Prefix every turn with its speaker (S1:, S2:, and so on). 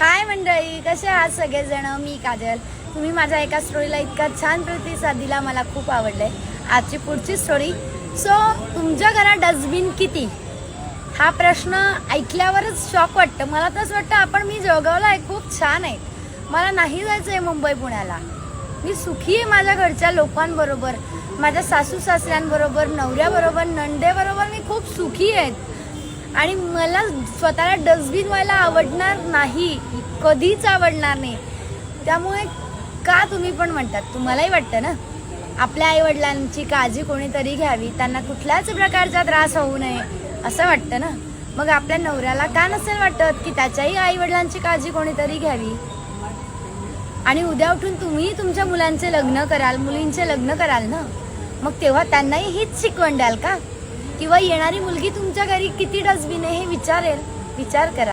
S1: हाय मंडळी, कसे आहात सगळेजण. मी काजल. तुम्ही माझ्या एका स्टोरीला इतका छान प्रतिसाद दिला, मला खूप आवडलंय. आजची पुढची स्टोरी. तुमच्या घरात डस्टबिन किती, हा प्रश्न ऐकल्यावरच शॉक वाटतं. मला तसं वाटतं आपण मी जळगावला आहे, खूप छान आहे, मला नाही जायचं आहे मुंबई पुण्याला. मी सुखी आहे माझ्या घरच्या लोकांबरोबर, माझ्या सासू सासऱ्यांबरोबर, नवऱ्याबरोबर, नंदेबरोबर मी खूप सुखी आहे. आणि मला स्वतःला डस्टबिन व्हायला आवडणार नाही, कधीच आवडणार नाही. त्यामुळे का तुम्ही पण म्हणतात, तुम्हालाही वाटतं ना आपल्या आईवडिलांची काळजी कोणीतरी घ्यावी, त्यांना कुठल्याच प्रकारचा त्रास होऊ नये असं वाटतं ना. मग आपल्या नवऱ्याला का नसेल वाटत की त्याच्याही आईवडिलांची काळजी कोणीतरी घ्यावी. आणि उद्या उठून तुम्ही तुमच्या मुलांचे लग्न कराल, मुलींचे लग्न कराल ना, मग तेव्हा त्यांनाही हीच शिकवण द्याल का? किंवा येणारी मुलगी तुमच्या घरी किती डस्टबिन आहे हे विचारेल. विचार करा.